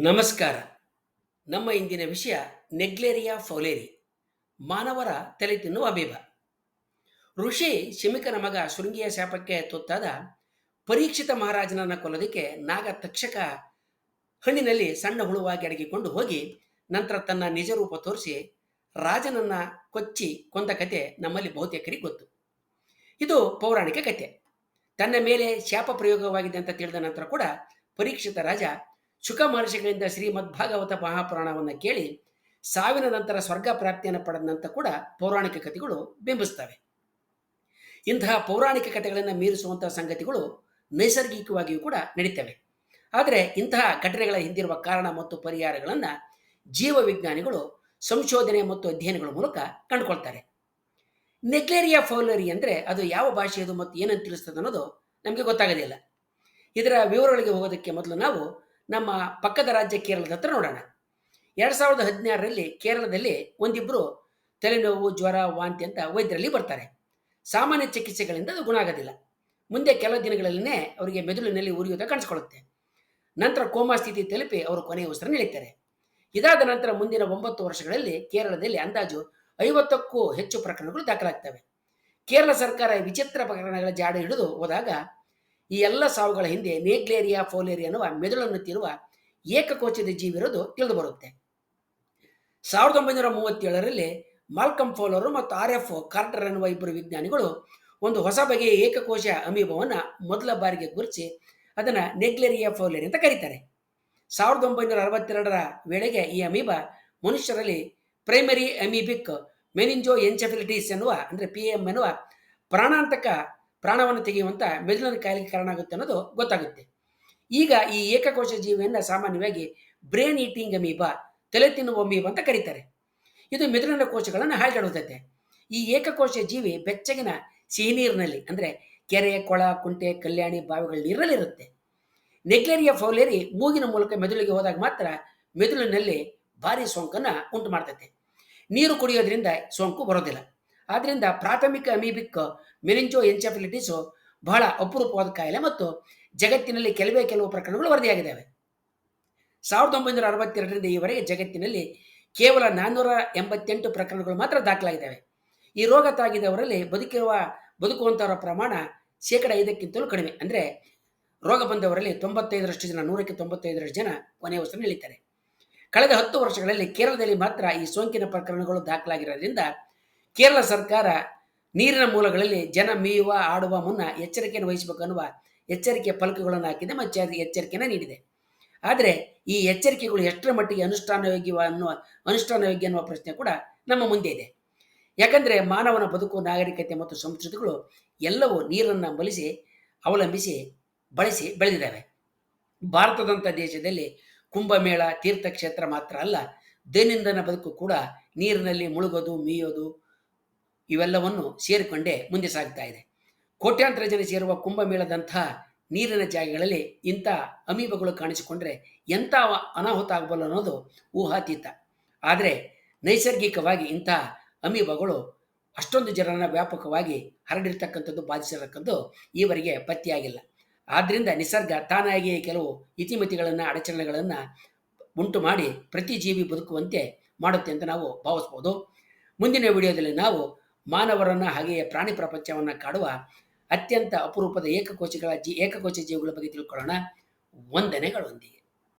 ನಮಸ್ಕಾರ. ನಮ್ಮ ಇಂದಿನ ವಿಷಯ ನೆಗ್ಲೇರಿಯಾ ಫೌಲೇರಿ, ಮಾನವರ ತಲೆ ತಿನ್ನುವ ಅಮೀಬ. ಋಷಿ ಶಿಮಿಕನ ಮಗ ಶೃಂಗಿಯ ಶಾಪಕ್ಕೆ ತುತ್ತಾದ ಪರೀಕ್ಷಿತ ಮಹಾರಾಜನನ್ನ ಕೊಲ್ಲೋದಕ್ಕೆ ನಾಗ ತಕ್ಷಕ ಹಣ್ಣಿನಲ್ಲಿ ಸಣ್ಣ ಹುಳುವಾಗಿ ಅಡಗಿಕೊಂಡು ಹೋಗಿ ನಂತರ ತನ್ನ ನಿಜ ರೂಪ ತೋರಿಸಿ ರಾಜನನ್ನ ಕೊಚ್ಚಿ ಕೊಂದ ಕತೆ ನಮ್ಮಲ್ಲಿ ಬಹುತೇಕರಿಗೆ ಗೊತ್ತು. ಇದು ಪೌರಾಣಿಕ ಕತೆ. ತನ್ನ ಮೇಲೆ ಶಾಪ ಪ್ರಯೋಗವಾಗಿದೆ ಅಂತ ತಿಳಿದ ನಂತರ ಕೂಡ ಪರೀಕ್ಷಿತ ರಾಜ ಶುಕ ಮಹರ್ಷಿಗಳಿಂದ ಶ್ರೀಮದ್ ಭಾಗವತ ಮಹಾಪುರಾಣವನ್ನು ಕೇಳಿ ಸಾವಿನ ನಂತರ ಸ್ವರ್ಗ ಪ್ರಾಪ್ತಿಯನ್ನು ಪಡೆದಂತ ಕೂಡ ಪೌರಾಣಿಕ ಕಥೆಗಳು ಬಿಂಬಿಸ್ತವೆ. ಇಂತಹ ಪೌರಾಣಿಕ ಕಥೆಗಳನ್ನು ಮೀರಿಸುವಂತಹ ಸಂಗತಿಗಳು ನೈಸರ್ಗಿಕವಾಗಿಯೂ ಕೂಡ ನಡೀತವೆ. ಆದರೆ ಇಂತಹ ಘಟನೆಗಳ ಹಿಂದಿರುವ ಕಾರಣ ಮತ್ತು ಪರಿಹಾರಗಳನ್ನು ಜೀವ ವಿಜ್ಞಾನಿಗಳು ಸಂಶೋಧನೆ ಮತ್ತು ಅಧ್ಯಯನಗಳ ಮೂಲಕ ಕಂಡುಕೊಳ್ತಾರೆ. ನೆಗ್ಲೇರಿಯಾ ಫೌಲೇರಿ ಅಂದರೆ ಅದು ಯಾವ ಭಾಷೆಯದು ಮತ್ತು ಏನಂತ ತಿಳಿಸ್ತದೆ ಅನ್ನೋದು ನಮಗೆ ಗೊತ್ತಾಗೋದಿಲ್ಲ. ಇದರ ವಿವರಗಳಿಗೆ ಹೋಗೋದಕ್ಕೆ ಮೊದಲು ನಾವು ನಮ್ಮ ಪಕ್ಕದ ರಾಜ್ಯ ಕೇರಳದ ಹತ್ರ ನೋಡೋಣ. 2016ರಲ್ಲಿ ಕೇರಳದಲ್ಲಿ ಒಂದಿಬ್ಬರು ತಲೆನೋವು, ಜ್ವರ, ವಾಂತಿ ಅಂತ ವೈದ್ಯರಲ್ಲಿ ಬರ್ತಾರೆ. ಸಾಮಾನ್ಯ ಚಿಕಿತ್ಸೆಗಳಿಂದ ಅದು ಗುಣ ಆಗೋದಿಲ್ಲ. ಮುಂದೆ ಕೆಲ ದಿನಗಳಲ್ಲೇ ಅವರಿಗೆ ಮೆದುಳಿನಲ್ಲಿ ಉರಿಯೂತ ಕಾಣಿಸ್ಕೊಳ್ಳುತ್ತೆ. ನಂತರ ಕೋಮಾ ಸ್ಥಿತಿ ತಲುಪಿ ಅವರು ಕೊನೆಯ ಉಸಿರನ್ನು ಎಳಿತಾರೆ. ಇದಾದ ನಂತರ ಮುಂದಿನ 9 ವರ್ಷಗಳಲ್ಲಿ ಕೇರಳದಲ್ಲಿ ಅಂದಾಜು 50ಕ್ಕೂ ಹೆಚ್ಚು ಪ್ರಕರಣಗಳು ದಾಖಲಾಗ್ತವೆ. ಕೇರಳ ಸರ್ಕಾರ ವಿಚಿತ್ರ ಪ್ರಕರಣಗಳ ಜಾಡು ಹಿಡಿದು ಹೋದಾಗ ಈ ಎಲ್ಲ ಸಾವುಗಳ ಹಿಂದೆ ನೆಗ್ಲೇರಿಯಾ ಫೌಲೇರಿ ಅನ್ನುವ ಮೆದುಳನ್ನು ತಿರುವ ಏಕಕೋಚದ ಜೀವಿ ಇರೋದು ತಿಳಿದು ಬರುತ್ತೆ. 1937ರಲ್ಲಿ ಮಾಲ್ಕಮ್ ಫೌಲರ್ ಮತ್ತು RF ಕಾರ್ಟರ್ ಅನ್ನುವ ಇಬ್ಬರು ವಿಜ್ಞಾನಿಗಳು ಒಂದು ಹೊಸ ಬಗೆಯ ಏಕಕೋಶ ಅಮೀಬವನ್ನು ಮೊದಲ ಬಾರಿಗೆ ಗುರುತಿಸಿ ಅದನ್ನು ನೆಗ್ಲೇರಿಯಾ ಫೌಲೇರಿ ಅಂತ ಕರೀತಾರೆ. 1962ರ ವೇಳೆಗೆ ಈ ಅಮೀಬ ಮನುಷ್ಯರಲ್ಲಿ ಪ್ರೈಮರಿ ಅಮೀಬಿಕ್ ಮೆನಿಂಜೋ ಎನ್ಸೆಫಲಿಟಿಸ್ ಎನ್ನುವ ಅಂದರೆ PM ಎನ್ನುವ ಪ್ರಾಣವನ್ನು ತೆಗೆಯುವಂಥ ಮೆದುಳಿನ ಕಾಯಿಲೆಗೆ ಕಾರಣ ಆಗುತ್ತೆ ಅನ್ನೋದು ಗೊತ್ತಾಗುತ್ತೆ. ಈಗ ಈ ಏಕಕೋಶ ಜೀವಿಯನ್ನು ಸಾಮಾನ್ಯವಾಗಿ ಬ್ರೇನ್ ಈಟಿಂಗ್ ಅಮೀಬಾ, ತಲೆ ತಿನ್ನುವ ಅಮೀಬಾ ಅಂತ ಕರೀತಾರೆ. ಇದು ಮೆದುಳಿನ ಕೋಶಗಳನ್ನು ಹಾಳ್ಗೆಡುತ್ತದೆ. ಈ ಏಕಕೋಶ ಜೀವಿ ಬೆಚ್ಚಗಿನ ಸಿಹಿ ನೀರಿನಲ್ಲಿ ಅಂದರೆ ಕೆರೆ, ಕೊಳ, ಕುಂಟೆ, ಕಲ್ಯಾಣಿ, ಬಾವಿಗಳ ನೀರಲ್ಲಿರುತ್ತೆ. ನೆಗ್ಲೇರಿಯಾ ಫೌಲೇರಿ ಮೂಗಿನ ಮೂಲಕ ಮೆದುಳಿಗೆ ಹೋದಾಗ ಮಾತ್ರ ಮೆದುಳಿನಲ್ಲಿ ಭಾರಿ ಸೋಂಕನ್ನು ಉಂಟು ಮಾಡ್ತೈತೆ. ನೀರು ಕುಡಿಯೋದ್ರಿಂದ ಸೋಂಕು ಬರೋದಿಲ್ಲ. ಆದ್ದರಿಂದ ಪ್ರಾಥಮಿಕ ಅಮೀಬಿಕ್ ಮೆನಿಂಜೋ ಎನ್ಸೆಫಲಿಟಿಸು ಬಹಳ ಅಪರೂಪವಾದ ಕಾಯಿಲೆ ಮತ್ತು ಜಗತ್ತಿನಲ್ಲಿ ಕೆಲವು ಪ್ರಕರಣಗಳು ವರದಿಯಾಗಿದ್ದಾವೆ. 1962ರಿಂದ ಈವರೆಗೆ ಜಗತ್ತಿನಲ್ಲಿ ಕೇವಲ 488 ಪ್ರಕರಣಗಳು ಮಾತ್ರ ದಾಖಲಾಗಿದ್ದಾವೆ. ಈ ರೋಗ ತಾಗಿದವರಲ್ಲಿ ಬದುಕುವಂಥವರ ಪ್ರಮಾಣ 5%ಕ್ಕಿಂತಲೂ ಕಡಿಮೆ. ಅಂದರೆ ರೋಗ ಬಂದವರಲ್ಲಿ 95ರಷ್ಟು ಜನ, 100ಕ್ಕೆ 95ರಷ್ಟು ಜನ ಕೊನೆಯ ಉಸಿರನ್ನು ಎಳಿತಾರೆ. ಕಳೆದ 10 ವರ್ಷಗಳಲ್ಲಿ ಕೇರಳದಲ್ಲಿ ಮಾತ್ರ ಈ ಸೋಂಕಿನ ಪ್ರಕರಣಗಳು ದಾಖಲಾಗಿರೋದ್ರಿಂದ ಕೇರಳ ಸರ್ಕಾರ ನೀರಿನ ಮೂಲಗಳಲ್ಲಿ ಜನ ಮೀಯುವ, ಆಡುವ ಮುನ್ನ ಎಚ್ಚರಿಕೆಯನ್ನು ವಹಿಸಬೇಕು ಅನ್ನುವ ಎಚ್ಚರಿಕೆ ಫಲಕಗಳನ್ನು ಹಾಕಿದೆ ಮತ್ತು ಎಚ್ಚರಿಕೆಯನ್ನು ನೀಡಿದೆ. ಆದರೆ ಈ ಎಚ್ಚರಿಕೆಗಳು ಎಷ್ಟರ ಮಟ್ಟಿಗೆ ಅನುಷ್ಠಾನಯೋಗ್ಯ ಅನ್ನುವ ಪ್ರಶ್ನೆ ಕೂಡ ನಮ್ಮ ಮುಂದೆ ಇದೆ. ಯಾಕಂದರೆ ಮಾನವನ ಬದುಕು, ನಾಗರಿಕತೆ ಮತ್ತು ಸಂಸ್ಕೃತಿಗಳು ಎಲ್ಲವೂ ನೀರನ್ನು ಅವಲಂಬಿಸಿ ಬಳಸಿ ಬೆಳೆದಿದ್ದಾವೆ. ಭಾರತದಂಥ ದೇಶದಲ್ಲಿ ಕುಂಭಮೇಳ, ತೀರ್ಥಕ್ಷೇತ್ರ ಮಾತ್ರ ಅಲ್ಲ, ದೈನಂದಿನ ಬದುಕು ಕೂಡ ನೀರಿನಲ್ಲಿ ಮುಳುಗೋದು, ಮೀಯೋದು ಇವೆಲ್ಲವನ್ನು ಸೇರಿಕೊಂಡೇ ಮುಂದೆ ಸಾಗ್ತಾ ಇದೆ. ಕೋಟ್ಯಾಂತರ ಜನ ಸೇರುವ ಕುಂಭಮೇಳದಂಥ ನೀರಿನ ಜಾಗಗಳಲ್ಲಿ ಇಂಥ ಅಮೀಬಗಳು ಕಾಣಿಸಿಕೊಂಡ್ರೆ ಎಂಥ ಅನಾಹುತ ಆಗಬಲ್ಲ ಅನ್ನೋದು ಊಹಾತೀತ. ಆದರೆ ನೈಸರ್ಗಿಕವಾಗಿ ಇಂಥ ಅಮೀಬಗಳು ಅಷ್ಟೊಂದು ಜನರನ್ನು ವ್ಯಾಪಕವಾಗಿ ಹರಡಿರ್ತಕ್ಕಂಥದ್ದು, ಬಾಧಿಸಿರತಕ್ಕಂಥದ್ದು ಈವರೆಗೆ ಪತ್ತೆಯಾಗಿಲ್ಲ. ಆದ್ದರಿಂದ ನಿಸರ್ಗ ತಾನಾಗಿಯೇ ಕೆಲವು ಇತಿಮಿತಿಗಳನ್ನು, ಅಡಚಣೆಗಳನ್ನು ಉಂಟು ಮಾಡಿ ಪ್ರತಿ ಜೀವಿ ಬದುಕುವಂತೆ ಮಾಡುತ್ತೆ ಅಂತ ನಾವು ಭಾವಿಸ್ಬೋದು. ಮುಂದಿನ ವಿಡಿಯೋದಲ್ಲಿ ನಾವು ಮಾನವರನ್ನು ಹಾಗೆಯೇ ಪ್ರಾಣಿ ಪ್ರಪಂಚವನ್ನು ಕಾಡುವ ಅತ್ಯಂತ ಅಪರೂಪದ ಏಕಕೋಶ ಜೀವಿಗಳ ಬಗ್ಗೆ ತಿಳ್ಕೊಳ್ಳೋಣ. ವಂದನೆಗಳೊಂದಿಗೆ.